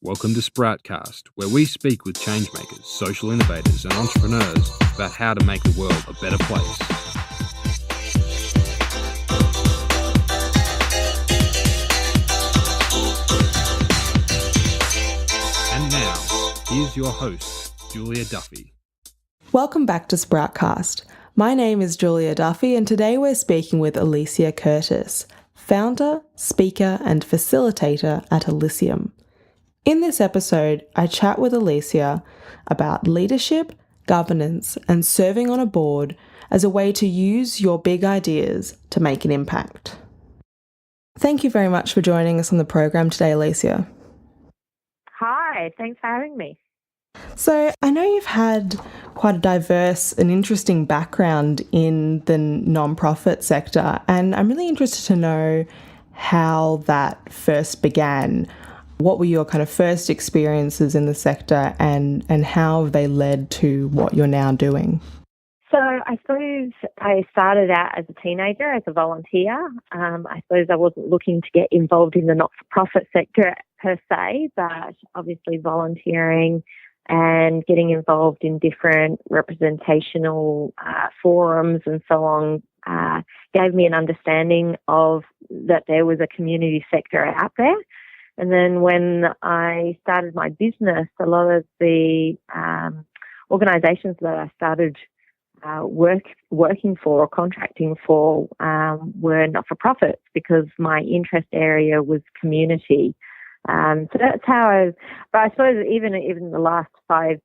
Welcome to Sproutcast, where we speak with changemakers, social innovators, and entrepreneurs about how to make the world a better place. And now, here's your host, Julia Duffy. Welcome back to Sproutcast. My name is Julia Duffy, and today we're speaking with Alicia Curtis, founder, speaker, and facilitator at Alyceum. In this episode, I chat with Alicia about leadership, governance, and serving on a board as a way to use your big ideas to make an impact. Thank you very much for joining us on the program today, Alicia. Hi, thanks for having me. So I know you've had quite a diverse and interesting background in the non-profit sector, and I'm really interested to know how that first began. What were your kind of first experiences in the sector, and how have they led to what you're now doing? So I suppose I started out as a teenager, as a volunteer. I suppose I wasn't looking to get involved in the not-for-profit sector per se, but obviously volunteering and getting involved in different representational forums and so on gave me an understanding of that there was a community sector out there. And then when I started my business, a lot of the organisations that I started working for or contracting for were not-for-profits because my interest area was community. So that's how but I suppose even the last 5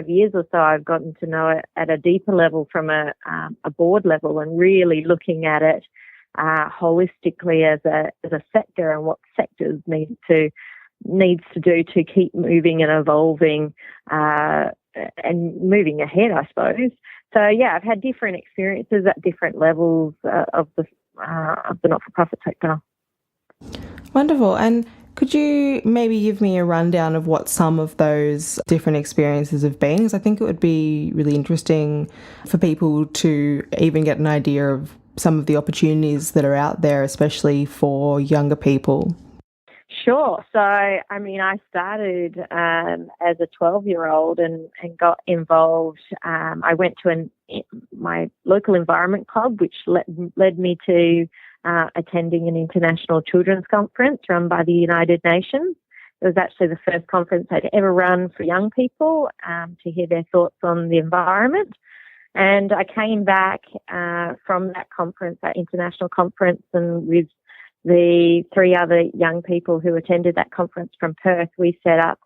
years or so, I've gotten to know it at a deeper level from a board level and really looking at it holistically as a sector and what sectors needs to do to keep moving and evolving and moving ahead, I suppose. So yeah, I've had different experiences at different levels of the not-for-profit sector. Wonderful. And could you maybe give me a rundown of what some of those different experiences have been? Because I think it would be really interesting for people to even get an idea of some of the opportunities that are out there, especially for younger people. Sure. So, I mean, I started as a 12-year-old and got involved. I went to my local environment club, which led me to attending an international children's conference run by the United Nations. It was actually the first conference I'd ever run for young people to hear their thoughts on the environment. And I came back from that conference, that international conference, and with the 3 other young people who attended that conference from Perth, we set up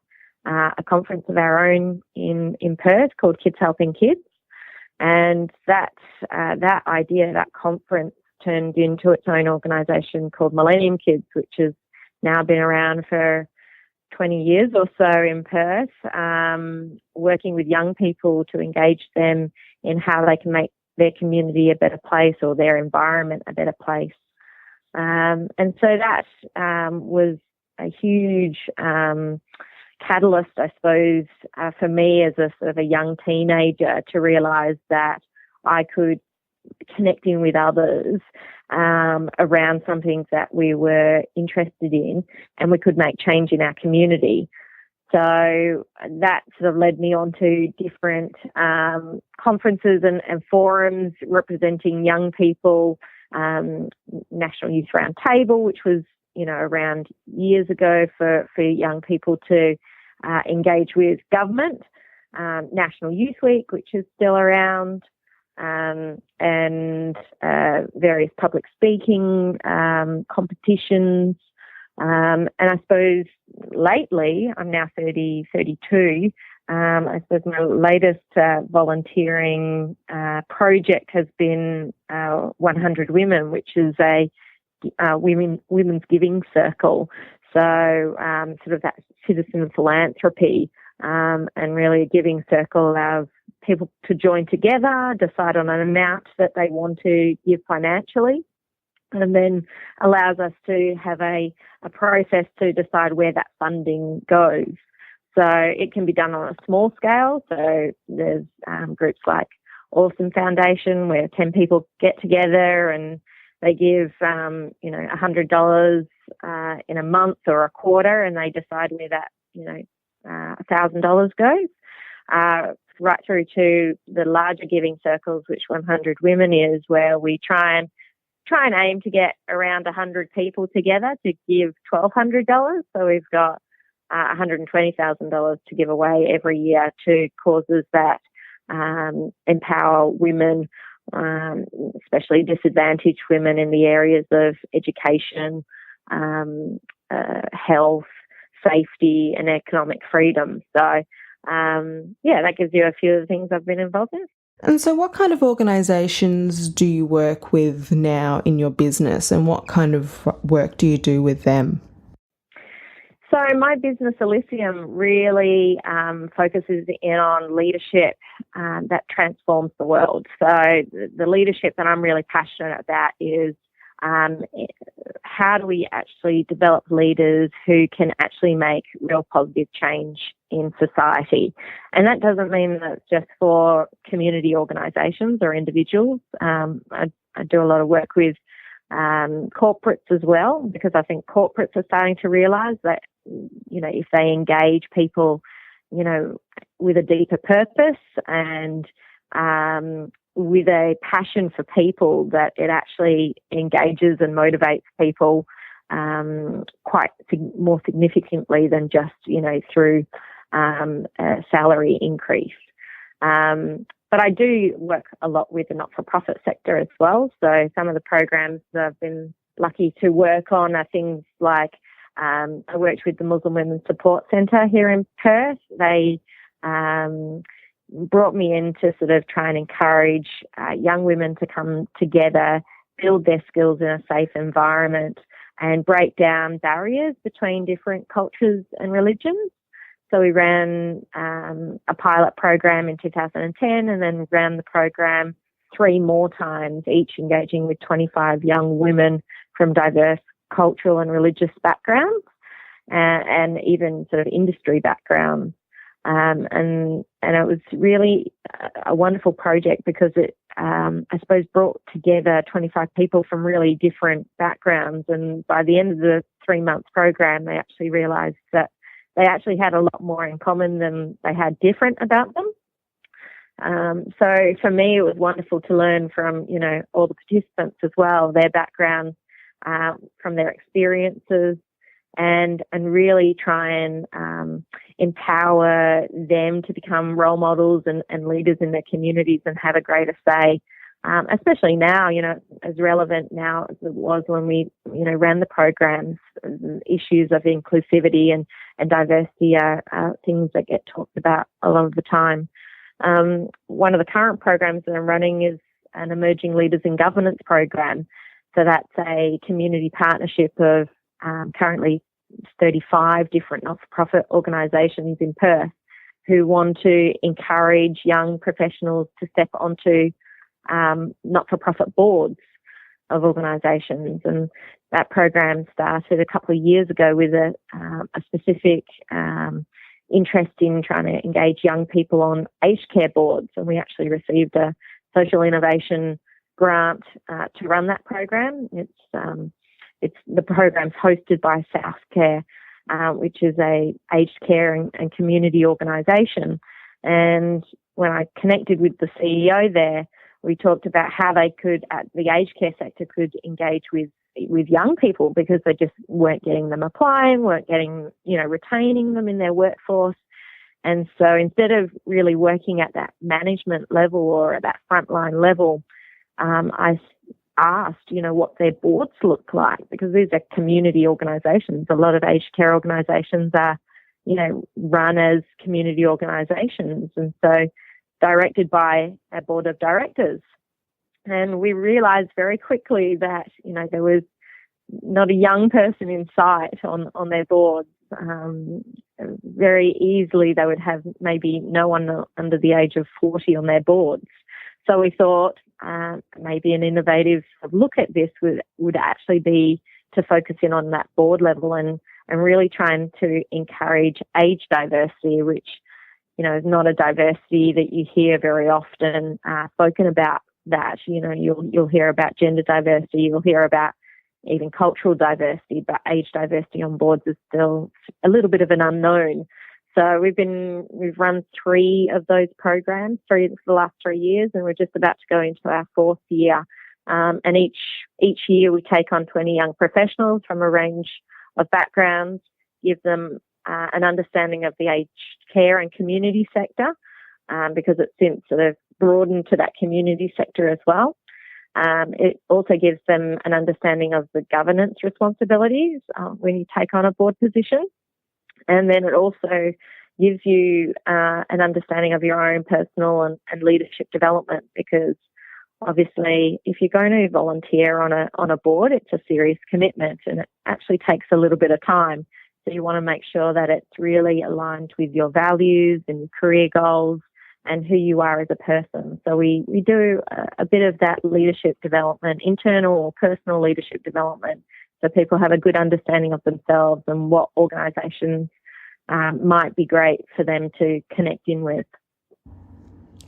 a conference of our own in Perth called Kids Helping Kids. And that idea, that conference, turned into its own organisation called Millennium Kids, which has now been around for 20 years or so in Perth, working with young people to engage them in how they can make their community a better place or their environment a better place. And so that was a huge catalyst, I suppose, for me as a sort of a young teenager to realise that I could connecting with others around something that we were interested in and we could make change in our community. So that sort of led me on to different conferences and forums representing young people, National Youth Roundtable, which was, around years ago for young people to engage with government, National Youth Week, which is still around, and various public speaking competitions. And I suppose lately, I'm now 32, I suppose my latest volunteering project has been 100 Women, which is a women's giving circle. So sort of that citizen philanthropy and really a giving circle allows people to join together, decide on an amount that they want to give financially, and then allows us to have a process to decide where that funding goes. So it can be done on a small scale. So there's groups like Alyceum where 10 people get together and they give, $100 in a month or a quarter, and they decide where that, $1,000 goes, right through to the larger giving circles, which 100 Women is, where we try and aim to get around 100 people together to give $1,200. So we've got $120,000 to give away every year to causes that empower women, especially disadvantaged women in the areas of education, health, safety, and economic freedom. So, that gives you a few of the things I've been involved in. And so what kind of organisations do you work with now in your business, and what kind of work do you do with them? So my business, Alyceum, really focuses in on leadership that transforms the world. So the leadership that I'm really passionate about is how do we actually develop leaders who can actually make real positive change in society. And that doesn't mean that it's just for community organisations or individuals. I do a lot of work with corporates as well, because I think corporates are starting to realise that, if they engage people, with a deeper purpose and with a passion for people, that it actually engages and motivates people quite more significantly than just, through a salary increase. But I do work a lot with the not-for-profit sector as well. So some of the programs that I've been lucky to work on are things like I worked with the Muslim Women's Support Centre here in Perth. They brought me in to sort of try and encourage young women to come together, build their skills in a safe environment, and break down barriers between different cultures and religions. So we ran a pilot program in 2010, and then ran the program 3 more times, each engaging with 25 young women from diverse cultural and religious backgrounds, and even sort of industry backgrounds. And it was really a wonderful project because it, I suppose, brought together 25 people from really different backgrounds. And by the end of the 3-month program, they actually realised that they actually had a lot more in common than they had different about them. So for me, it was wonderful to learn from, all the participants as well, their backgrounds, from their experiences, and really try and empower them to become role models and leaders in their communities and have a greater say, especially now, as relevant now as it was when we, ran the programs. Issues of inclusivity and diversity are things that get talked about a lot of the time. One of the current programs that I'm running is an Emerging Leaders in Governance program. So that's a community partnership of currently 35 different not-for-profit organisations in Perth who want to encourage young professionals to step onto not-for-profit boards of organisations. And that program started a couple of years ago with a specific interest in trying to engage young people on aged care boards. And we actually received a social innovation grant to run that program. It's the program's hosted by South Care, which is a aged care and community organisation. And when I connected with the CEO there, we talked about how they could, the aged care sector could engage with young people, because they just weren't getting them applying, weren't getting, retaining them in their workforce. And so instead of really working at that management level or at that frontline level, I asked, what their boards look like, because these are community organisations. A lot of aged care organisations are, run as community organisations, and so directed by a board of directors. And we realised very quickly that, there was not a young person in sight on their boards. Very easily they would have maybe no one under the age of 40 on their boards. So we thought maybe an innovative look at this would actually be to focus in on that board level and really trying to encourage age diversity, which, is not a diversity that you hear very often spoken about. That, you'll hear about gender diversity, you'll hear about, even cultural diversity, but age diversity on boards is still a little bit of an unknown. So we've run 3 of those programs for the last 3 years, and we're just about to go into our 4th year. And each year we take on 20 young professionals from a range of backgrounds, give them an understanding of the aged care and community sector, because it's since sort of broadened to that community sector as well. It also gives them an understanding of the governance responsibilities when you take on a board position. And then it also gives you an understanding of your own personal and leadership development, because obviously if you're going to volunteer on a board, it's a serious commitment and it actually takes a little bit of time. So you want to make sure that it's really aligned with your values and your career goals and who you are as a person. So we do a bit of that leadership development, internal or personal leadership development, so people have a good understanding of themselves and what organisations might be great for them to connect in with.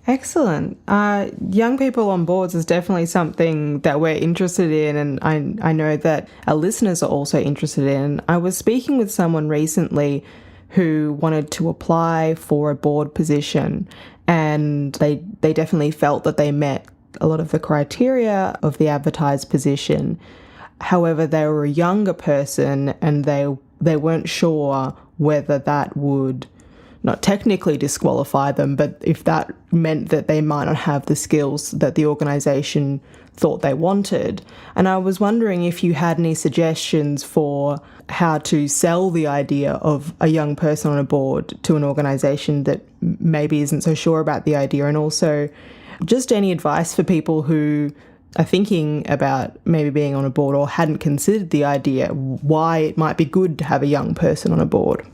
Excellent. Young people on boards is definitely something that we're interested in, and I know that our listeners are also interested in. I was speaking with someone recently who wanted to apply for a board position, and they definitely felt that they met a lot of the criteria of the advertised position. However, they were a younger person and they weren't sure whether that would not technically disqualify them, but if that meant that they might not have the skills that the organisation thought they wanted. And I was wondering if you had any suggestions for how to sell the idea of a young person on a board to an organisation that maybe isn't so sure about the idea, and also just any advice for people who are thinking about maybe being on a board or hadn't considered the idea, why it might be good to have a young person on a board.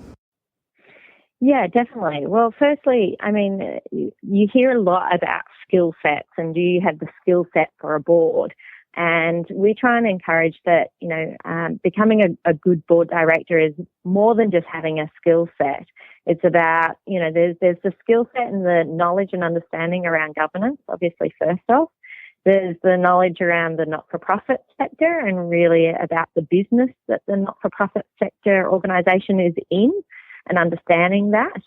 Yeah, definitely. Well, firstly, I mean, you hear a lot about skill sets and do you have the skill set for a board? And we try and encourage that, becoming a good board director is more than just having a skill set. It's about, there's the skill set and the knowledge and understanding around governance, obviously, first off. There's the knowledge around the not-for-profit sector and really about the business that the not-for-profit sector organisation is in and understanding that.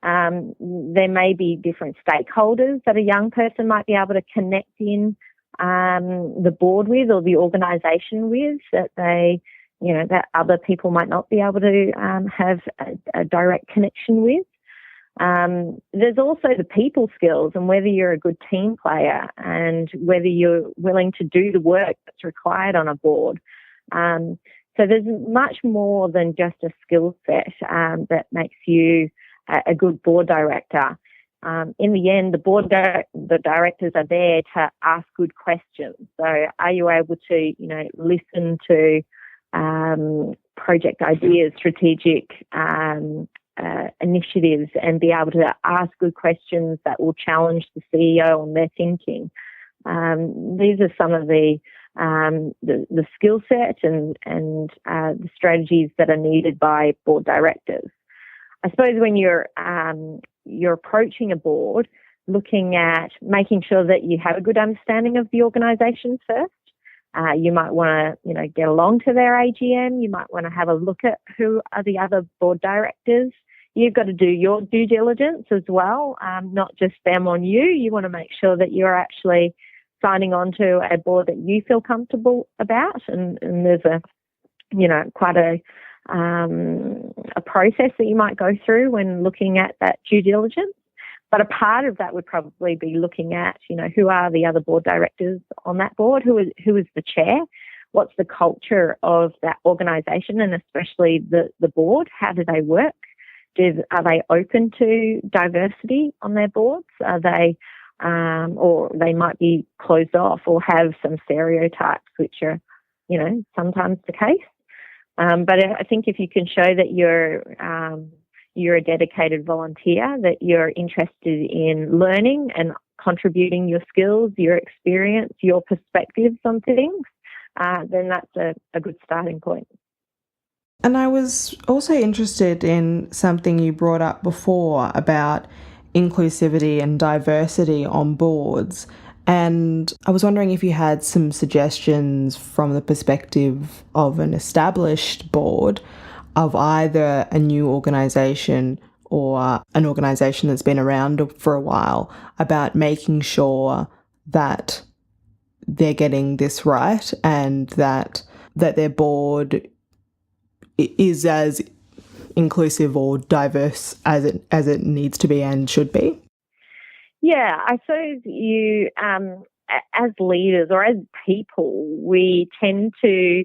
There may be different stakeholders that a young person might be able to connect in the board with or the organisation with that that other people might not be able to have a direct connection with. There's also the people skills and whether you're a good team player and whether you're willing to do the work that's required on a board. So there's much more than just a skill set that makes you a good board director. In the end, the directors are there to ask good questions. So are you able to, listen to project ideas, strategic initiatives, and be able to ask good questions that will challenge the CEO on their thinking? These are some of the skill set and the strategies that are needed by board directors. I suppose when you're approaching a board, looking at making sure that you have a good understanding of the organisation first. You might want to, get along to their AGM. You might want to have a look at who are the other board directors. You've got to do your due diligence as well, not just them on you. You want to make sure that you're actually signing on to a board that you feel comfortable about, and there's quite a process that you might go through when looking at that due diligence. But a part of that would probably be looking at, who are the other board directors on that board, who is the chair, what's the culture of that organisation, and especially the board, how do they work? Are they open to diversity on their boards? Are they or they might be closed off or have some stereotypes, which are, sometimes the case. But I think if you can show that you're a dedicated volunteer, that you're interested in learning and contributing your skills, your experience, your perspectives on things, then that's a good starting point. And I was also interested in something you brought up before about inclusivity and diversity on boards. And I was wondering if you had some suggestions from the perspective of an established board of either a new organisation or an organisation that's been around for a while about making sure that they're getting this right and that their board is as inclusive or diverse as it needs to be and should be? Yeah, I suppose you, as leaders or as people, we tend to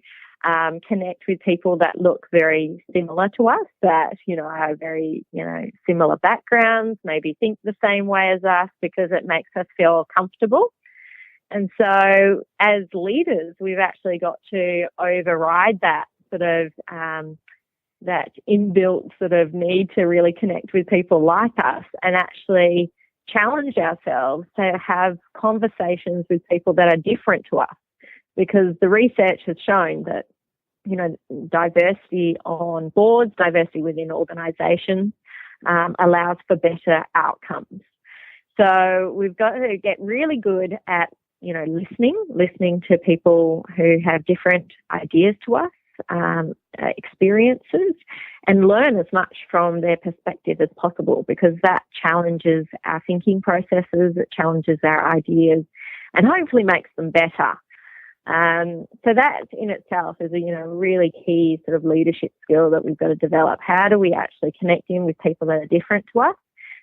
connect with people that look very similar to us, that, have very, similar backgrounds, maybe think the same way as us because it makes us feel comfortable. And so as leaders, we've actually got to override that sort of that inbuilt sort of need to really connect with people like us and actually challenge ourselves to have conversations with people that are different to us, because the research has shown that, diversity on boards, diversity within organisations allows for better outcomes. So we've got to get really good at, listening to people who have different ideas to us, experiences, and learn as much from their perspective as possible, because that challenges our thinking processes, it challenges our ideas, and hopefully makes them better. So that in itself is a really key sort of leadership skill that we've got to develop. How do we actually connect in with people that are different to us?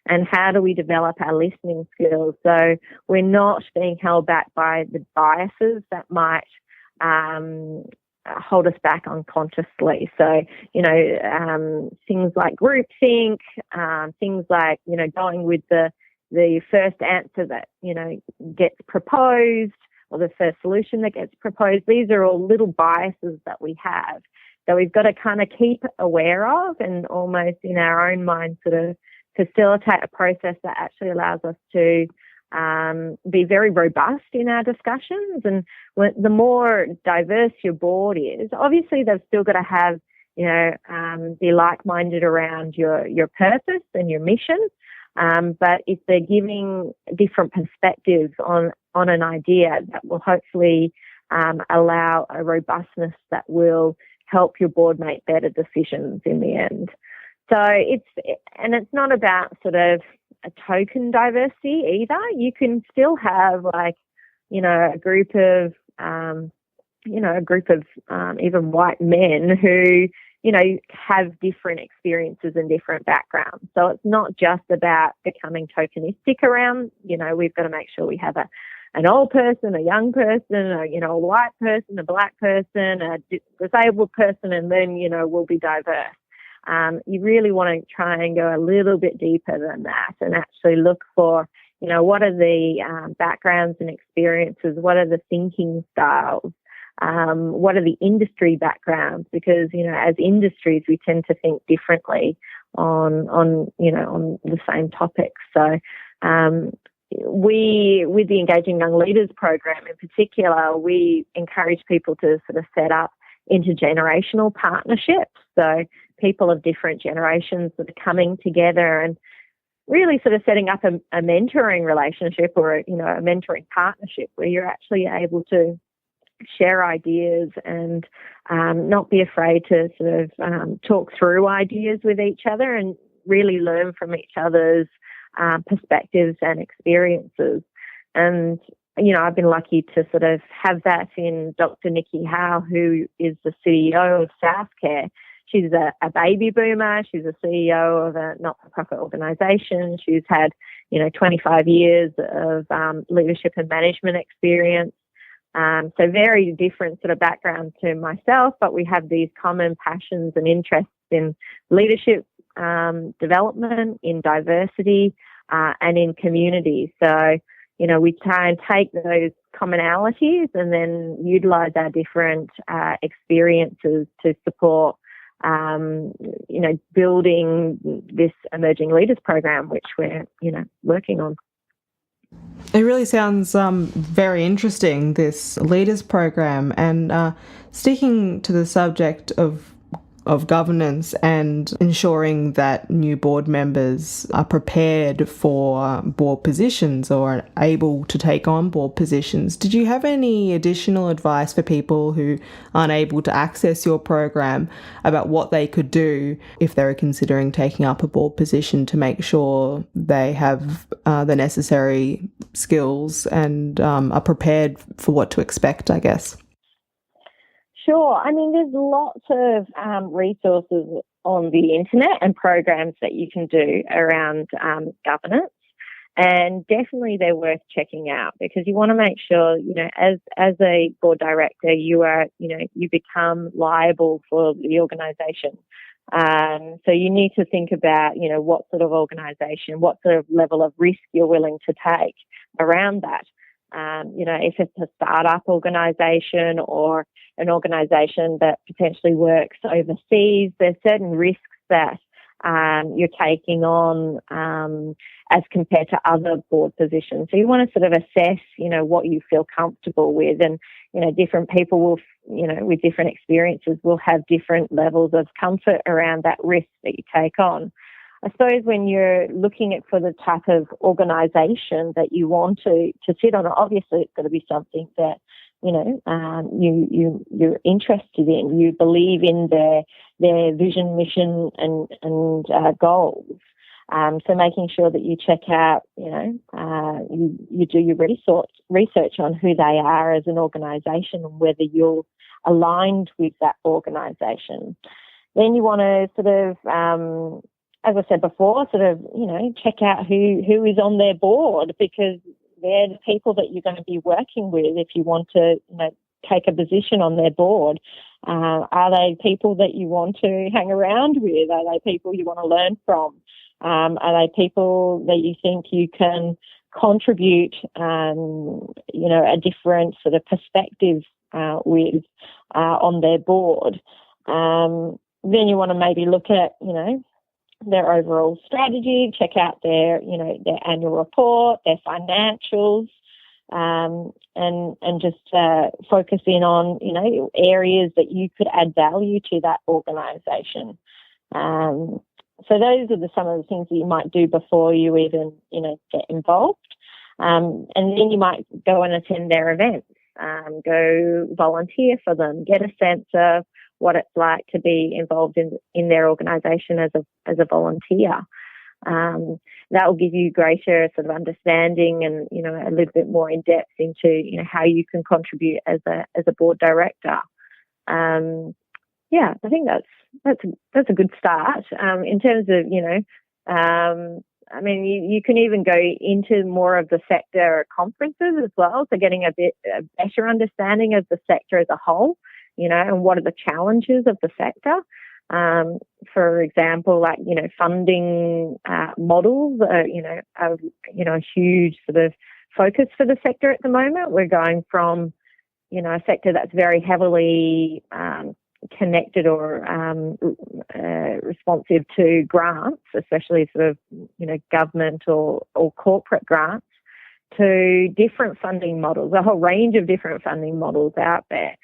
And how do we develop our listening skills so we're not being held back by the biases that might hold us back unconsciously? So, things like groupthink, things like, going with the first answer that, gets proposed, or the first solution that gets proposed. These are all little biases that we have that we've got to kind of keep aware of and almost in our own mind sort of facilitate a process that actually allows us to be very robust in our discussions. And the more diverse your board is, obviously they've still got to have, be like-minded around your purpose and your mission. But if they're giving different perspectives on an idea, that will hopefully allow a robustness that will help your board make better decisions in the end. So it's not about sort of a token diversity either. You can still have a group of even white men who, have different experiences and different backgrounds. So it's not just about becoming tokenistic around, we've got to make sure we have an old person, a young person, a white person, a black person, a disabled person, and then, we'll be diverse. You really want to try and go a little bit deeper than that and actually look for, what are the backgrounds and experiences, what are the thinking styles, what are the industry backgrounds, because, as industries, we tend to think differently on the same topics. So, with the Engaging Young Leaders program in particular, we encourage people to sort of set up intergenerational partnerships. So people of different generations that are coming together and really sort of setting up a mentoring relationship or, a mentoring partnership where you're actually able to share ideas and not be afraid to sort of talk through ideas with each other and really learn from each other's perspectives and experiences. And, I've been lucky to sort of have that in Dr. Nikki Howe, who is the CEO of Southcare. She's a baby boomer. She's a CEO of a not-for-profit organisation. She's had, 25 years of leadership and management experience. So very different sort of background to myself, but we have these common passions and interests in leadership development, in diversity, and in community. So, we try and take those commonalities and then utilise our different experiences to support building this Emerging Leaders program, which we're, working on. It really sounds very interesting, this Leaders program. And sticking to the subject of of governance and ensuring that new board members are prepared for board positions or are able to take on board positions. Did you have any additional advice for people who aren't able to access your program about what they could do if they're considering taking up a board position to make sure they have the necessary skills and are prepared for what to expect, I guess? Sure. I mean, there's lots of resources on the internet and programs that you can do around governance, and definitely they're worth checking out because you want to make sure, as a board director, you become liable for the organisation. So you need to think about, what sort of organisation, what sort of level of risk you're willing to take around that. If it's a startup organisation or an organisation that potentially works overseas, there's certain risks that you're taking on as compared to other board positions. So you want to sort of assess, what you feel comfortable with, and different people will, with different experiences, will have different levels of comfort around that risk that you take on. I suppose when you're looking at for the type of organisation that you want to sit on, obviously it's got to be something that you're interested in. You believe in their vision, mission, and goals. So making sure that you check out, you do your research on who they are as an organisation and whether you're aligned with that organisation. Then you want to sort of as I said before, check out who is on their board, because they're the people that you're going to be working with if you want to, take a position on their board. Are they people that you want to hang around with? Are they people you want to learn from? Are they people that you think you can contribute, a different sort of perspective with on their board? Then you want to maybe look at, their overall strategy, check out their annual report, their financials, and just focus in on, areas that you could add value to that organisation. So those are some of the things that you might do before you even, get involved. And then you might go and attend their events, go volunteer for them, get a sense of what it's like to be involved in their organisation as a volunteer. That will give you greater sort of understanding and, a little bit more in depth into, how you can contribute as a board director. I think that's a good start. In terms of, you can even go into more of the sector conferences as well, so getting a better understanding of the sector as a whole, and what are the challenges of the sector. For example, funding models are, a huge sort of focus for the sector at the moment. We're going from, a sector that's very heavily connected or responsive to grants, especially sort of, government or corporate grants, to different funding models, a whole range of different funding models out there,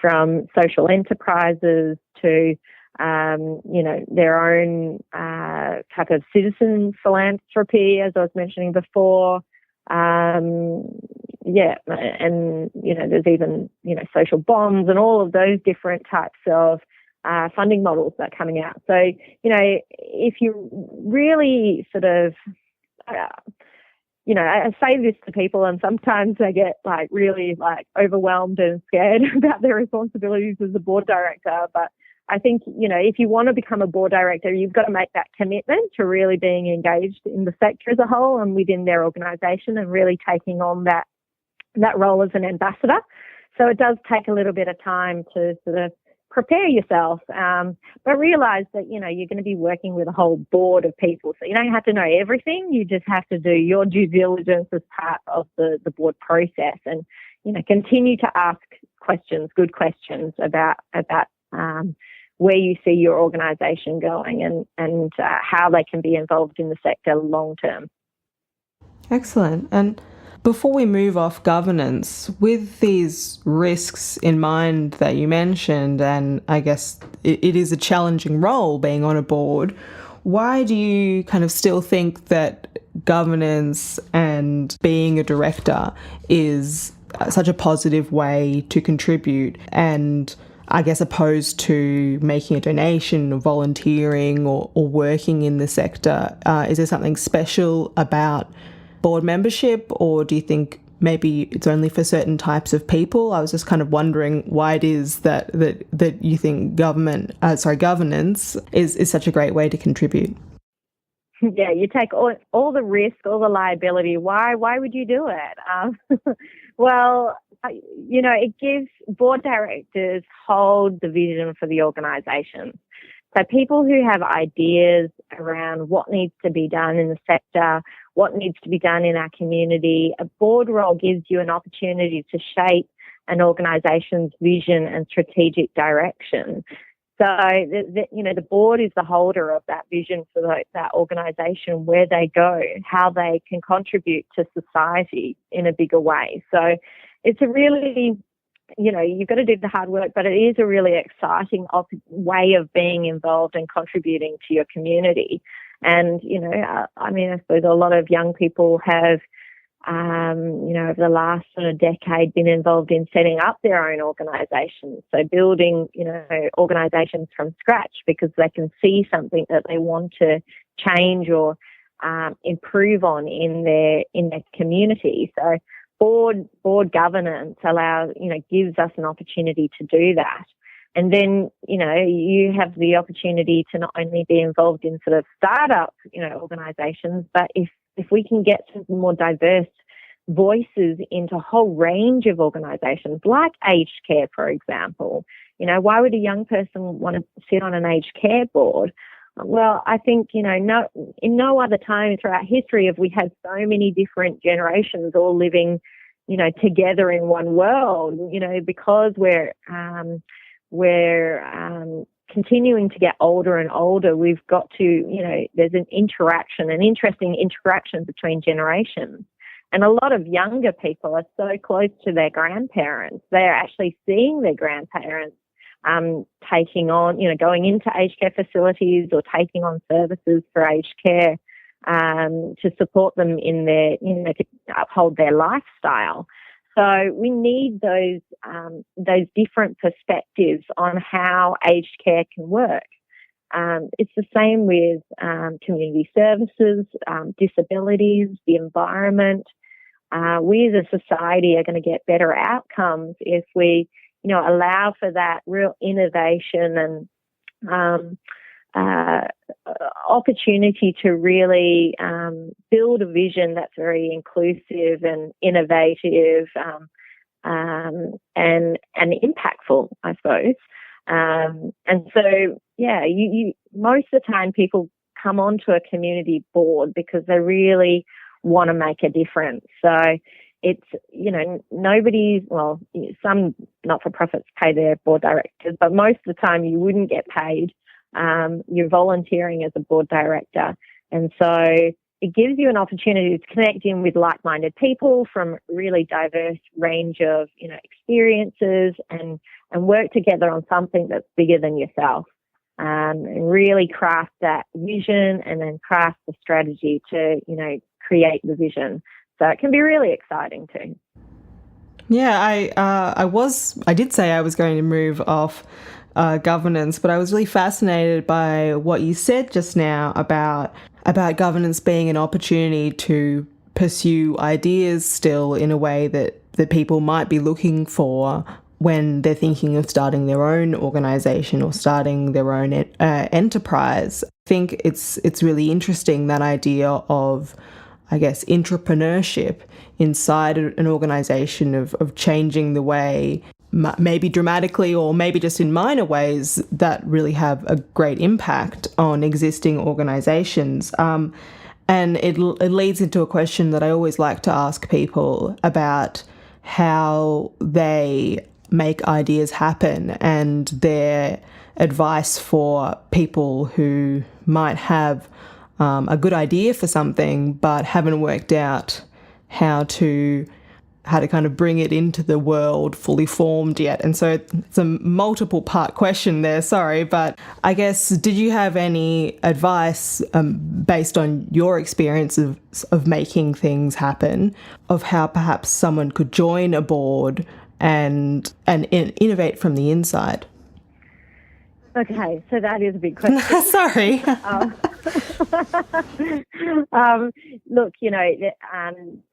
from social enterprises to, their own type of citizen philanthropy, as I was mentioning before. And, there's even, social bonds and all of those different types of funding models that are coming out. So, if you really sort of, I say this to people and sometimes they get really overwhelmed and scared about their responsibilities as a board director. But I think, if you want to become a board director, you've got to make that commitment to really being engaged in the sector as a whole and within their organisation and really taking on that role as an ambassador. So it does take a little bit of time to sort of prepare yourself, but realise that, you're going to be working with a whole board of people. So you don't have to know everything. You just have to do your due diligence as part of the board process and, continue to ask good questions about where you see your organisation going and how they can be involved in the sector long term. Excellent. And Before we move off governance, with these risks in mind that you mentioned, and I guess it is a challenging role being on a board, why do you kind of still think that governance and being a director is such a positive way to contribute, and I guess opposed to making a donation or volunteering or working in the sector? Is there something special about board membership, or do you think maybe it's only for certain types of people? I was just kind of wondering why it is that you think governance is such a great way to contribute. Yeah, you take all the risk, all the liability. Why would you do it? Well, it gives board directors hold the vision for the organisation. So people who have ideas around what needs to be done in the sector, what needs to be done in our community, a board role gives you an opportunity to shape an organisation's vision and strategic direction. So, the board is the holder of that vision for that organisation, where they go, how they can contribute to society in a bigger way. So it's a really, you've got to do the hard work, but it is a really exciting way of being involved and contributing to your community. And, I suppose a lot of young people have, over the last sort of decade been involved in setting up their own organisations. So building, organisations from scratch because they can see something that they want to change or improve on in their community. So board governance gives us an opportunity to do that. And then, you have the opportunity to not only be involved in sort of startup, organisations, but if we can get some more diverse voices into a whole range of organisations, like aged care, for example, why would a young person want to sit on an aged care board? Well, I think, in no other time throughout history have we had so many different generations all living, together in one world, because we're continuing to get older and older. We've got to, there's an interesting interaction between generations. And a lot of younger people are so close to their grandparents. They're actually seeing their grandparents taking on, going into aged care facilities or taking on services for aged care to support them in their, to uphold their lifestyle. So we need those different perspectives on how aged care can work. It's the same with community services, disabilities, the environment. We as a society are going to get better outcomes if we, allow for that real innovation and opportunity to really build a vision that's very inclusive and innovative and impactful, I suppose. And so, you most of the time people come onto a community board because they really want to make a difference. So it's, some not-for-profits pay their board directors, but most of the time you wouldn't get paid. You're volunteering as a board director. And so it gives you an opportunity to connect in with like-minded people from really diverse range of, experiences and work together on something that's bigger than yourself. And really craft that vision and then craft the strategy to, create the vision. So it can be really exciting too. Yeah, I did say I was going to move off governance, but I was really fascinated by what you said just now about governance being an opportunity to pursue ideas still in a way that people might be looking for when they're thinking of starting their own organisation or starting their own enterprise. I think it's really interesting, that idea of, I guess, entrepreneurship inside an organisation, of changing the way, maybe dramatically or maybe just in minor ways, that really have a great impact on existing organisations. And it leads into a question that I always like to ask people about how they make ideas happen, and their advice for people who might have a good idea for something but haven't worked out how to kind of bring it into the world fully formed yet. And so it's a multiple part question there, sorry, but I guess, did you have any advice based on your experience of making things happen, of how perhaps someone could join a board and innovate from the inside? Okay, so that is a big question. Sorry. Look,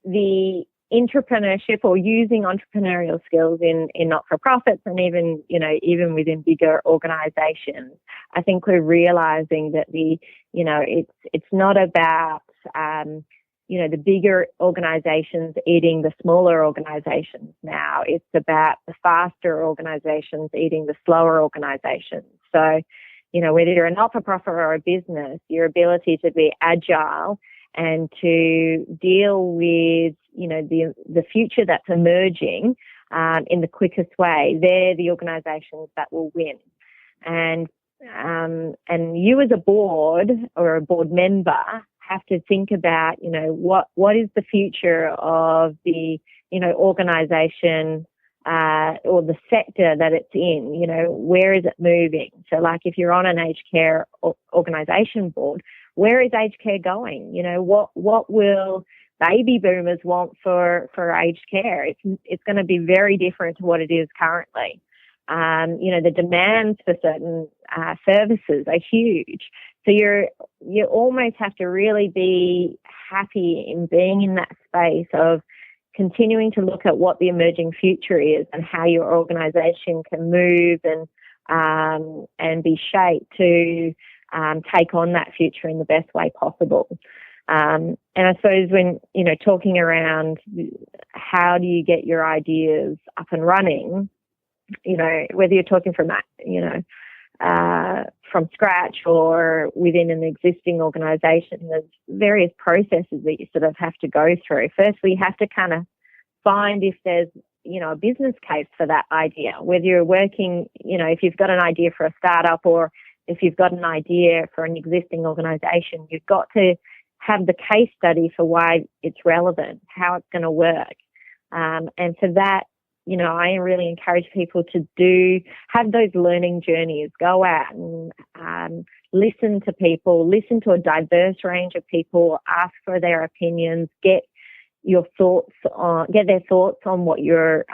the entrepreneurship or using entrepreneurial skills in not-for-profits and even within bigger organisations, I think we're realising that it's not about the bigger organisations eating the smaller organisations now. It's about the faster organisations eating the slower organisations. So, whether you're a not-for-profit or a business, your ability to be agile and to deal with, the future that's emerging in the quickest way, they're the organisations that will win. And you as a board or a board member have to think about, what is the future of the, organisation or the sector that it's in, where is it moving? So like if you're on an aged care organisation board, where is aged care going? What will baby boomers want for aged care? It's going to be very different to what it is currently. The demands for certain services are huge. So you almost have to really be happy in being in that space of continuing to look at what the emerging future is and how your organisation can move and be shaped to take on that future in the best way possible. And I suppose when, talking around how do you get your ideas up and running, whether you're talking from scratch or within an existing organisation, there's various processes that you sort of have to go through. Firstly, you have to kind of find if there's, a business case for that idea, whether you're working, if you've got an idea for a startup or if you've got an idea for an existing organisation, you've got to have the case study for why it's relevant, how it's going to work. And for that, I really encourage people to have those learning journeys, go out and listen to people, listen to a diverse range of people, ask for their opinions, get their thoughts on what you're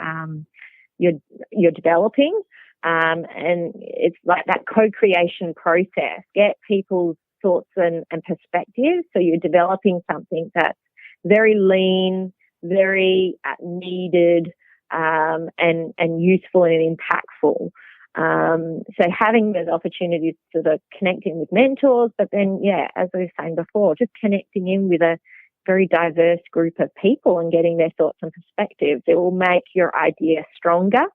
developing. And it's like that co-creation process, get people's thoughts and perspectives. So you're developing something that's very lean, very needed, and useful and impactful. So having those opportunities to sort of connecting with mentors, but then, as we were saying before, just connecting in with a very diverse group of people and getting their thoughts and perspectives, it will make your idea stronger.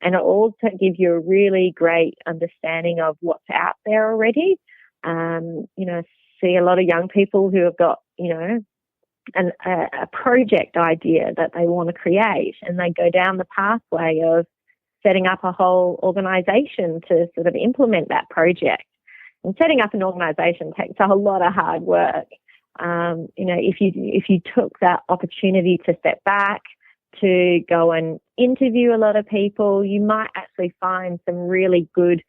And it'll also give you a really great understanding of what's out there already. See a lot of young people who have got, a project idea that they want to create, and they go down the pathway of setting up a whole organisation to sort of implement that project. And setting up an organisation takes a whole lot of hard work. If you took that opportunity to step back, to go and interview a lot of people, you might actually find some really good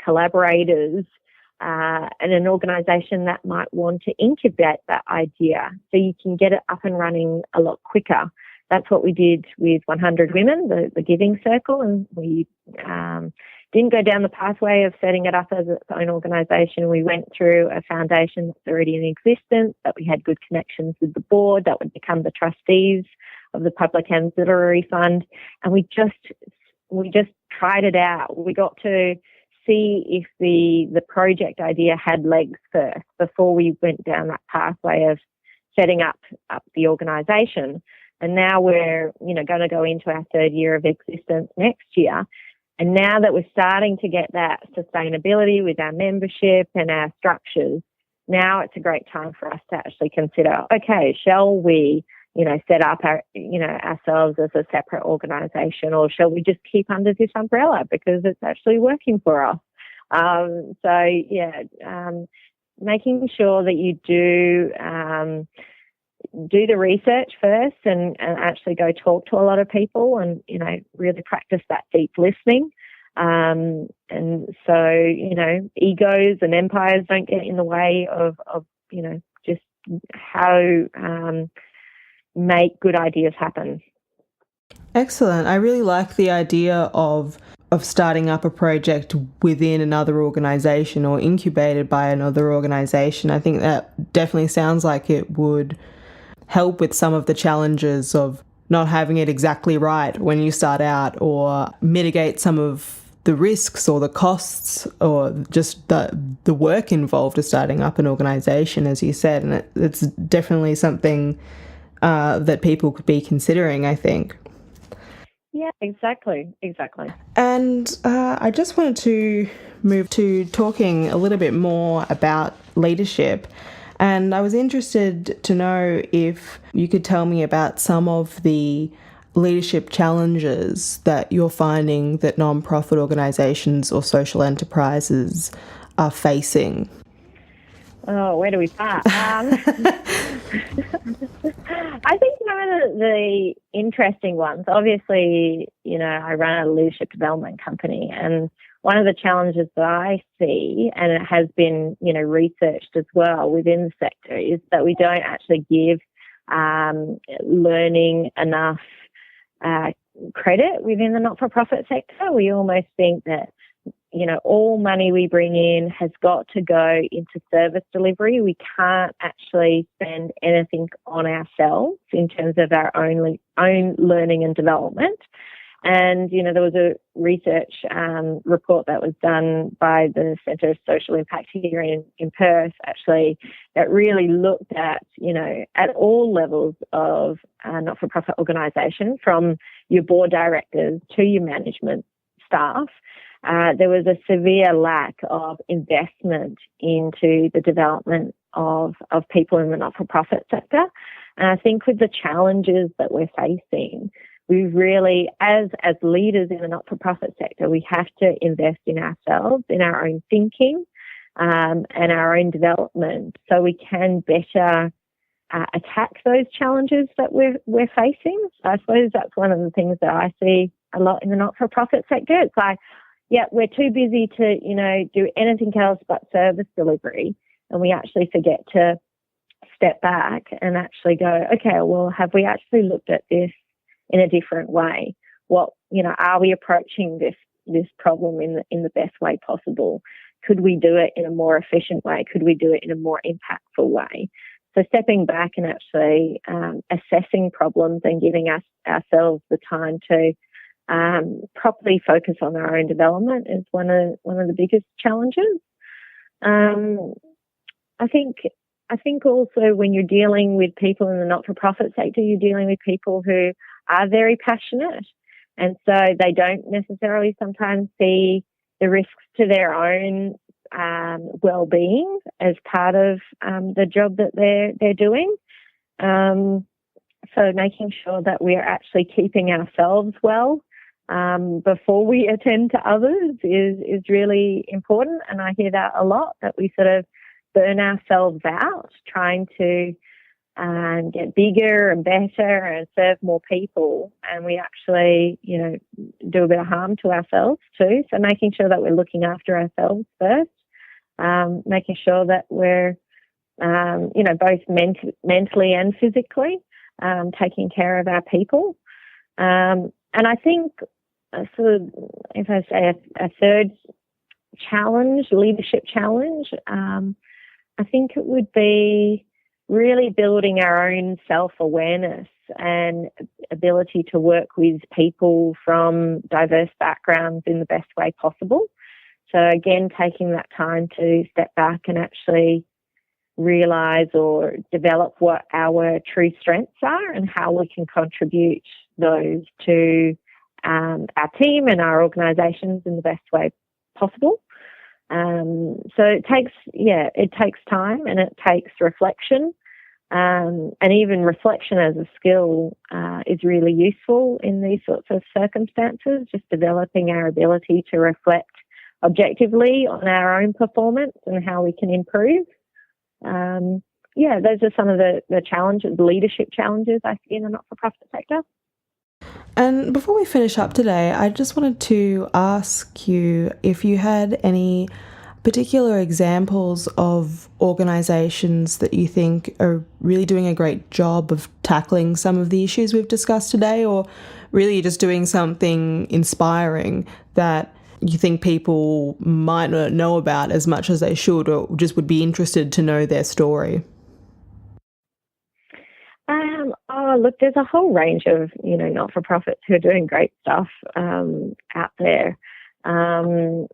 collaborators and an organisation that might want to incubate that idea so you can get it up and running a lot quicker. That's what we did with 100 Women, the Giving Circle, and we didn't go down the pathway of setting it up as its own organisation. We went through a foundation that's already in existence, that we had good connections with the board, that would become the trustees of the Public Auxiliary Fund, and we just tried it out. We got to see if the project idea had legs first before we went down that pathway of setting up the organisation. And now we're, going to go into our third year of existence next year. And now that we're starting to get that sustainability with our membership and our structures, now it's a great time for us to actually consider, okay, shall we, set up ourselves as a separate organisation, or shall we just keep under this umbrella because it's actually working for us? Making sure that you do do the research first and actually go talk to a lot of people and, really practice that deep listening. And so, egos and empires don't get in the way of just how make good ideas happen. Excellent. I really like the idea of starting up a project within another organisation or incubated by another organisation. I think that definitely sounds like it would help with some of the challenges of not having it exactly right when you start out, or mitigate some of the risks or the costs or just the work involved with starting up an organisation, as you said. And it's definitely something that people could be considering, I think. Yeah, exactly. And I just wanted to move to talking a little bit more about leadership. And I was interested to know if you could tell me about some of the leadership challenges that you're finding that non-profit organisations or social enterprises are facing. Oh, where do we start? I think one of the interesting ones, obviously, I run a leadership development company, and one of the challenges that I see, and it has been, researched as well within the sector, is that we don't actually give learning enough credit within the not-for-profit sector. We almost think that all money we bring in has got to go into service delivery. We can't actually spend anything on ourselves in terms of our own learning and development. And, there was a research report that was done by the Centre of Social Impact here in Perth, actually, that really looked at, at all levels of not-for-profit organisation, from your board directors to your management staff. There was a severe lack of investment into the development of people in the not-for-profit sector. And I think with the challenges that we're facing, we really, as leaders in the not-for-profit sector, we have to invest in ourselves, in our own thinking, and our own development, so we can better attack those challenges that we're facing. So I suppose that's one of the things that I see a lot in the not-for-profit sector. It's like, yeah, we're too busy to, do anything else but service delivery, and we actually forget to step back and actually go, okay, well, have we actually looked at this in a different way? What, are we approaching this problem in the best way possible? Could we do it in a more efficient way? Could we do it in a more impactful way? So stepping back and actually assessing problems and giving ourselves the time to properly focus on our own development is one of the biggest challenges. I think also when you're dealing with people in the not-for-profit sector, you're dealing with people who are very passionate, and so they don't necessarily sometimes see the risks to their own well-being as part of the job that they're doing. So making sure that we are actually keeping ourselves well before we attend to others is really important. And I hear that a lot, that we sort of burn ourselves out trying to get bigger and better and serve more people, and we actually, do a bit of harm to ourselves too. So making sure that we're looking after ourselves first, making sure that we're, both mentally and physically taking care of our people. And I think, if I say a third challenge, leadership challenge, I think it would be really building our own self-awareness and ability to work with people from diverse backgrounds in the best way possible. So again, taking that time to step back and actually realise or develop what our true strengths are and how we can contribute those to our team and our organisations in the best way possible. So it takes time, and it takes reflection, and even reflection as a skill is really useful in these sorts of circumstances, just developing our ability to reflect objectively on our own performance and how we can improve. those are some of the challenges, leadership challenges I see in the not-for-profit sector. And before we finish up today, I just wanted to ask you if you had any particular examples of organisations that you think are really doing a great job of tackling some of the issues we've discussed today, or really just doing something inspiring that you think people might not know about as much as they should, or just would be interested to know their story? Look, there's a whole range of, not-for-profits who are doing great stuff out there. Some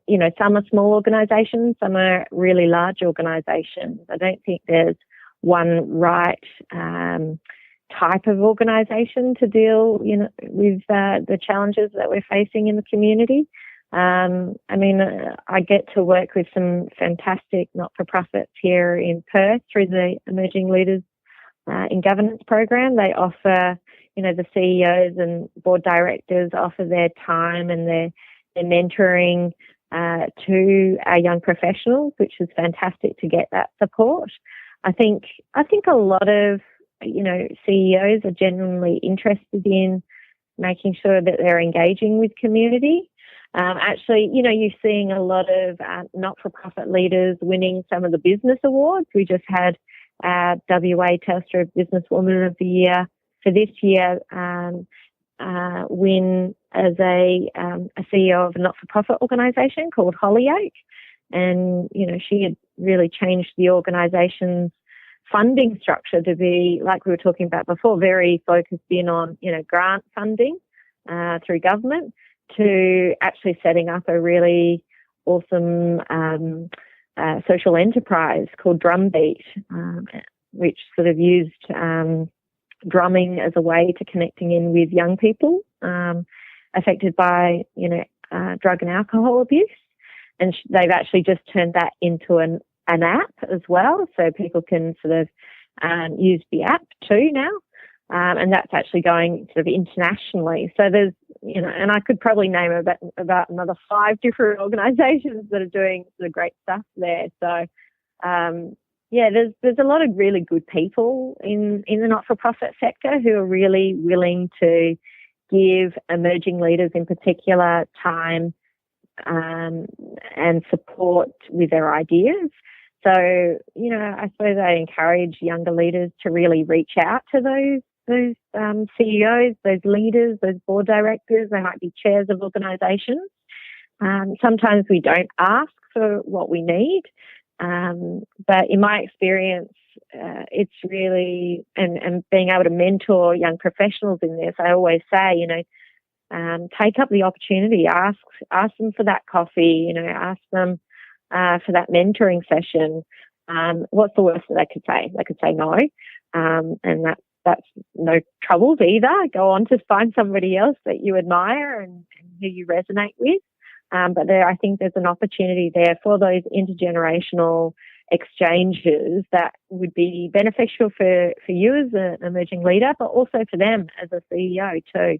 are small organisations, some are really large organisations. I don't think there's one right type of organisation to deal, with the challenges that we're facing in the community. I get to work with some fantastic not-for-profits here in Perth through the Emerging Leaders in Governance program. They offer, the CEOs and board directors offer their time and their mentoring to our young professionals, which is fantastic to get that support. I think a lot of, CEOs are genuinely interested in making sure that they're engaging with community. You're seeing a lot of not-for-profit leaders winning some of the business awards. We just had WA Telstra Businesswoman of the Year for this year win as a CEO of a not-for-profit organisation called Hollyoak. And, she had really changed the organisation's funding structure to be, like we were talking about before, very focused in on, grant funding through government, to actually setting up a really awesome social enterprise called Drumbeat, which sort of used drumming as a way to connecting in with young people affected by, drug and alcohol abuse. And they've actually just turned that into an app as well, so people can sort of use the app too now. And that's actually going sort of internationally. So there's, and I could probably name about another 5 different organisations that are doing sort of great stuff there. So, there's a lot of really good people in the not-for-profit sector who are really willing to give emerging leaders in particular time and support with their ideas. So, I suppose I encourage younger leaders to really reach out to those CEOs, those leaders, those board directors. They might be chairs of organisations. Sometimes we don't ask for what we need, but in my experience, it's really, and being able to mentor young professionals in this, I always say, take up the opportunity, ask them for that coffee, ask them for that mentoring session. What's the worst that they could say? They could say no, and that's no troubles either. Go on to find somebody else that you admire and who you resonate with. But I think there's an opportunity there for those intergenerational exchanges that would be beneficial for you as an emerging leader, but also for them as a CEO too.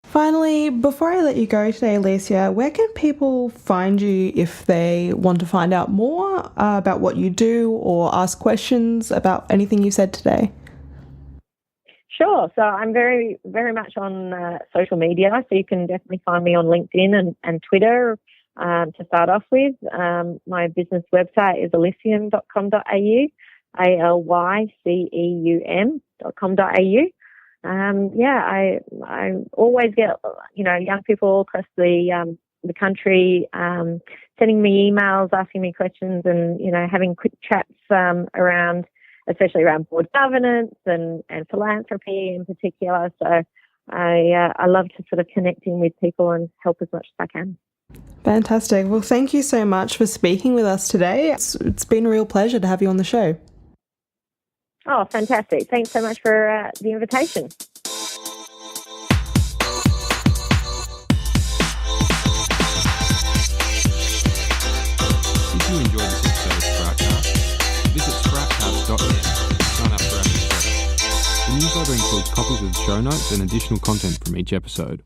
Finally, before I let you go today, Alicia, where can people find you if they want to find out more about what you do or ask questions about anything you said today? Sure. So I'm very, very much on social media. So you can definitely find me on LinkedIn and Twitter to start off with. My business website is alyceum.com.au, alyceum.com.au. I always get, young people across the country sending me emails, asking me questions, and, having quick chats around, especially around board governance and philanthropy in particular. So I love to sort of connecting with people and help as much as I can. Fantastic. Well, thank you so much for speaking with us today. It's been a real pleasure to have you on the show. Oh, fantastic. Thanks so much for the invitation. If you enjoyed this episode of Sproutcast, visit sproutcast.net to sign up for our newsletter. The newsletter includes copies of the show notes and additional content from each episode.